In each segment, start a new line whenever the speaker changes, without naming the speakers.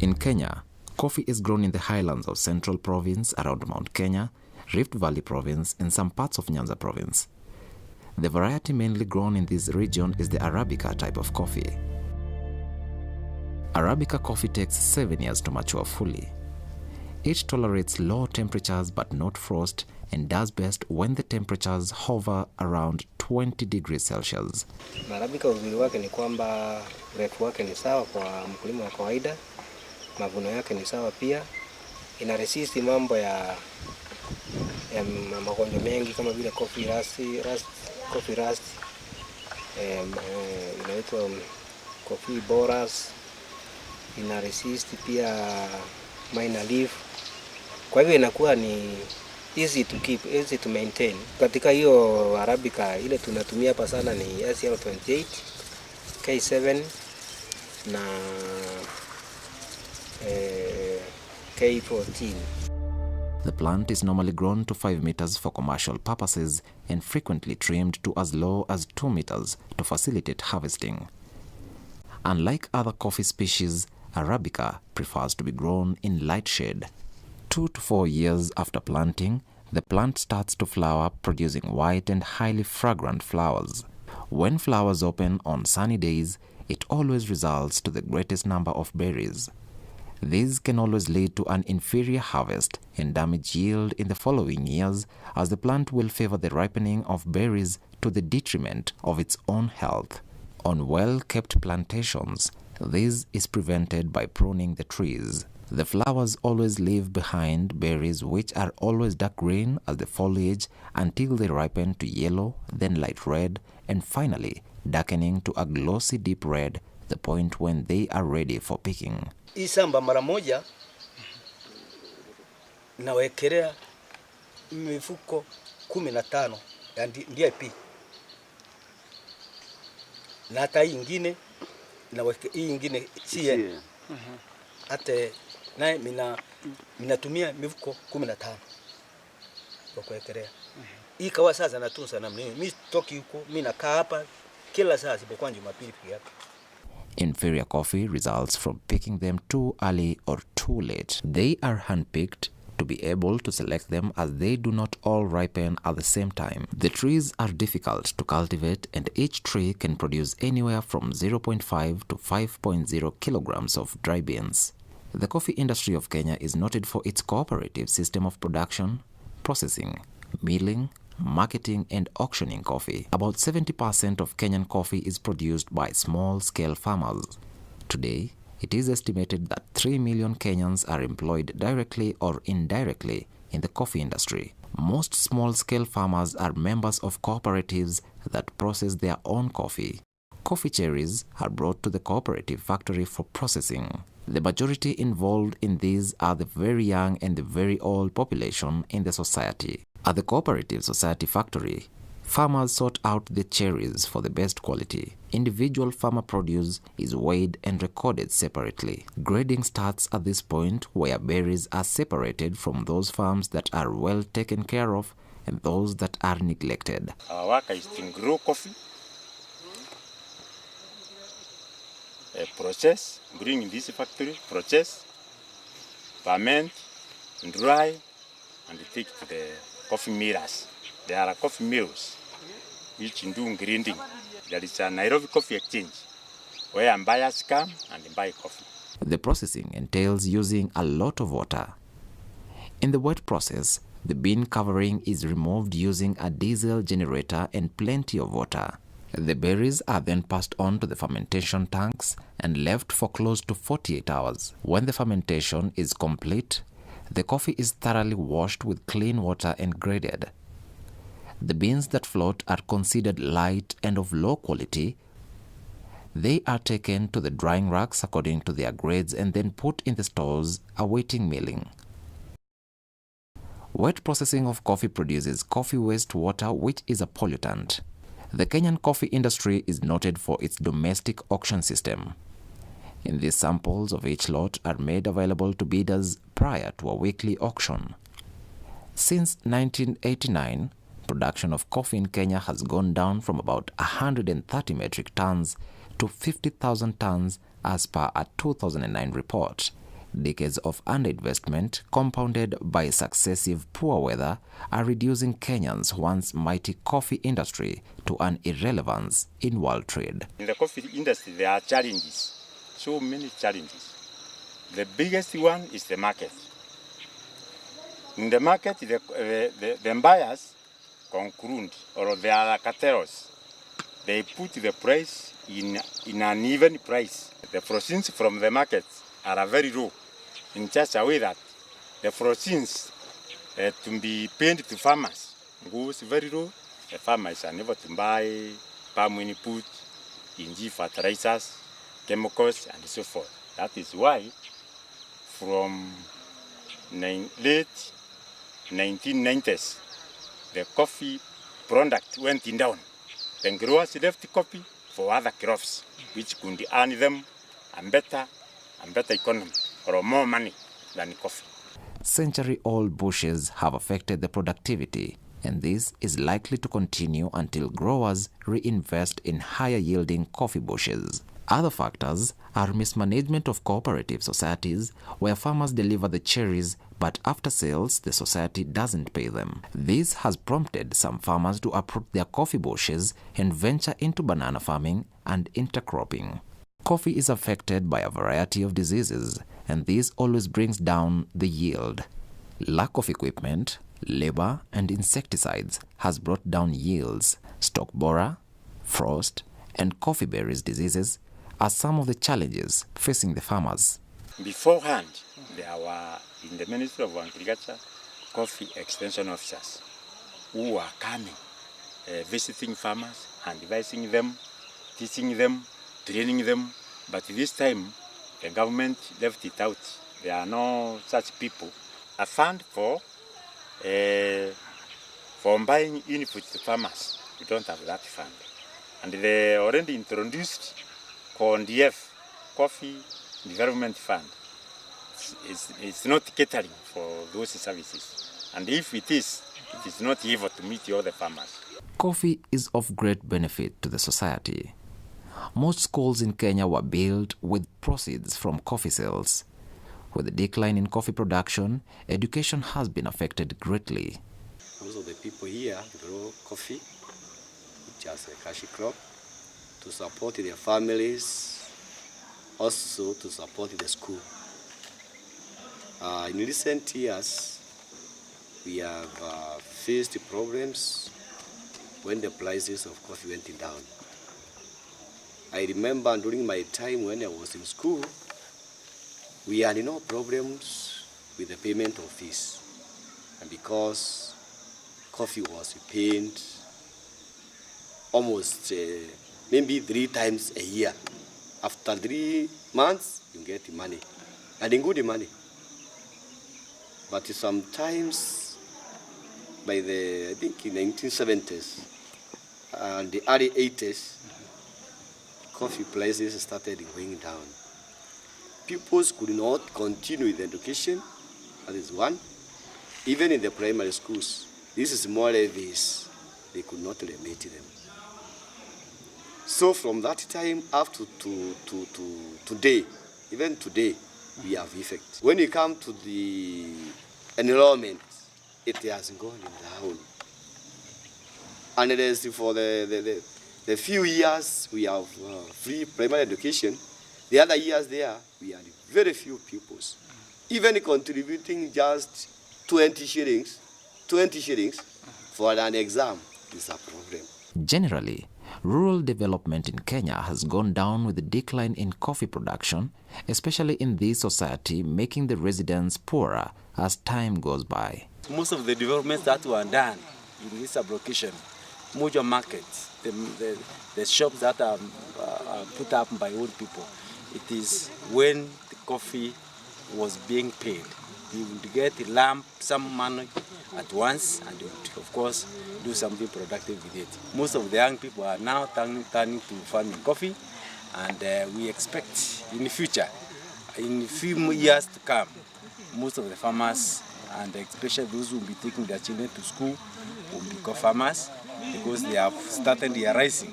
In Kenya, coffee is grown in the highlands of Central Province around Mount Kenya, Rift Valley Province, and some parts of Nyanza Province. The variety mainly grown in this region is the Arabica type of coffee. Arabica coffee takes 7 years to mature fully. It tolerates low temperatures but not frost and does best when the temperatures hover around 20 degrees Celsius.
Arabica uzuri wake ni kwamba urefu wake ni sawa kwa mkulima wa kawaida, mavuno yake ni sawa pia, ina resist mambo ya magonjwa mengi kama vile coffee rust, inaitwa coffee borers, ina resist pia minor leaf. Kwa hivyo inakuwa ni easy to keep, easy to maintain. Katika hiyo Arabica ile tunatumia hapa sana ni SL28, K7 na K14.
The plant is normally grown to 5 meters for commercial purposes and frequently trimmed to as low as 2 meters to facilitate harvesting. Unlike other coffee species, Arabica prefers to be grown in light shade. 2 to 4 years after planting, the plant starts to flower, producing white and highly fragrant flowers. When flowers open on sunny days, it always results to the greatest number of berries. These can always lead to an inferior harvest and damage yield in the following years, as the plant will favor the ripening of berries to the detriment of its own health. On well-kept plantations, this is prevented by pruning the trees. The flowers always leave behind berries which are always dark green as the foliage until they ripen to yellow, then light red, and finally darkening to a glossy deep red, the point when they are ready for picking.
Hii shamba mara moja nawekelea mifuko 15 ya DIP. Na hata hii ingine hii ingine sie. Hata naye minatumia mifuko 15 kwa kuwekelea. Hii kawa sasa natunza na mimi toki huko, mimi nakaa hapa kila saa sipokuwa Jumapili pia.
Inferior coffee results from picking them too early or too late. They are handpicked to be able to select them as they do not all ripen at the same time. The trees are difficult to cultivate and each tree can produce anywhere from 0.5 to 5.0 kilograms of dry beans. The coffee industry of Kenya is noted for its cooperative system of production, processing, milling, marketing and auctioning coffee. About 70% of Kenyan coffee is produced by small-scale farmers. Today, it is estimated that 3 million Kenyans are employed directly or indirectly in the coffee industry. Most small-scale farmers are members of cooperatives that process their own coffee. Coffee cherries are brought to the cooperative factory for processing. The majority involved in these are the very young and the very old population in the society. At the cooperative society factory, farmers sort out the cherries for the best quality. Individual farmer produce is weighed and recorded separately. Grading starts at this point, where berries are separated from those farms that are well taken care of and those that are neglected.
Our work is to grow coffee, process, bring in this factory, process, ferment, dry, and take to the coffee millers. There are coffee mills which do grinding. There is a Nairobi Coffee Exchange where buyers come and buy coffee.
The processing entails using a lot of water. In the wet process, the bean covering is removed using a diesel generator and plenty of water. The berries are then passed on to the fermentation tanks and left for close to 48 hours. When the fermentation is complete, the coffee is thoroughly washed with clean water and graded. The beans that float are considered light and of low quality. They are taken to the drying racks according to their grades and then put in the stores awaiting milling. Wet processing of coffee produces coffee waste water, which is a pollutant. The Kenyan coffee industry is noted for its domestic auction system. In these, samples of each lot are made available to bidders prior to a weekly auction. Since 1989, production of coffee in Kenya has gone down from about 130 metric tons to 50,000 tons as per a 2009 report. Decades of underinvestment, compounded by successive poor weather, are reducing Kenya's once mighty coffee industry to an irrelevance in world trade.
In the coffee industry, there are challenges, so many challenges. The biggest one is the market. In the market, the buyers conclude, or there are cartels. They put the price in an even price. The proceeds from the market are very low, in such a way that the proceeds to be paid to farmers goes very low. The farmers are never to buy palm input, NG fertilizers, chemicals, and so forth. That is why from late 1990s, the coffee product went down. The growers left coffee for other crops, which could earn them a better economy or more money than coffee.
Century-old bushes have affected the productivity, and this is likely to continue until growers reinvest in higher-yielding coffee bushes. Other factors are mismanagement of cooperative societies, where farmers deliver the cherries, but after sales, the society doesn't pay them. This has prompted some farmers to uproot their coffee bushes and venture into banana farming and intercropping. Coffee is affected by a variety of diseases, and this always brings down the yield. Lack of equipment, labor, and insecticides has brought down yields. Stalk borer, frost, and coffee berries diseases are some of the challenges facing the farmers.
Beforehand, there were in the Ministry of Agriculture coffee extension officers who were coming, visiting farmers, advising them, teaching them, training them. But this time, the government left it out. There are no such people. A fund for buying input to farmers, we don't have that fund. And they already introduced CONDF, Coffee Development Fund. It's not catering for those services. And if it is not able to meet all the farmers.
Coffee is of great benefit to the society. Most schools in Kenya were built with proceeds from coffee sales. With the decline in coffee production, education has been affected greatly.
Most of the people here grow coffee, which is a cash crop, to support their families, also to support the school. In recent years, we have faced problems when the prices of coffee went down. I remember during my time when I was in school, we had no problems with the payment of fees. And because coffee was paid almost maybe 3 times a year. After 3 months, you get money, and in good money. But sometimes, by I think in the 1970s and the early 80s, coffee prices started going down. Pupils could not continue with education, that is one. Even in the primary schools, this is more levies, they could not remit them. So from that time up to today, even today, we have effect. When you come to the enrollment, it has gone down. And it is for the few years we have free primary education. The other years there, we had very few pupils. Even contributing just 20 shillings for an exam is a problem.
Generally, rural development in Kenya has gone down with the decline in coffee production, especially in this society, making the residents poorer as time goes by.
Most of the developments that were done in this sublocation, major markets, the shops that are put up by old people, it is when the coffee was being paid. You would get a lump sum money at once, and you would, of course, do something productive with it. Most of the young people are now turning to farming coffee, and we expect in the future, in a few years to come, most of the farmers, and especially those who will be taking their children to school, will become farmers, because they have started realizing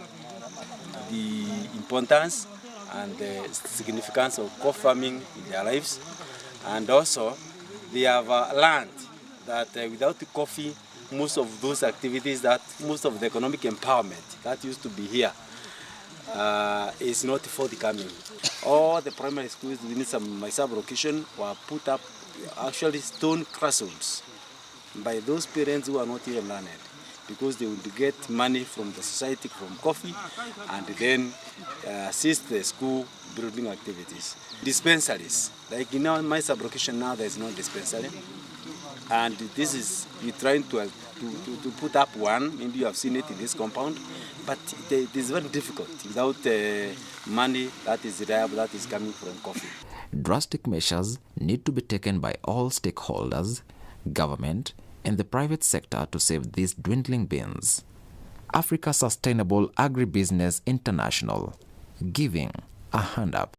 the importance and the significance of coffee farming in their lives. And also, they have learned that without the coffee, most of those activities, that most of the economic empowerment that used to be here is not forthcoming. All the primary schools within my sub-location were put up actually stone classrooms by those parents who are not even learned, because they would get money from the society from coffee and then assist the school building activities. Dispensaries, like in my sub-location now, there is no dispensary, and this is, we're trying to put up one. Maybe you have seen it in this compound, but it is very difficult without money that is reliable, that is coming from coffee.
Drastic measures need to be taken by all stakeholders, government, and the private sector to save these dwindling beans. Africa Sustainable Agribusiness International, giving a hand up.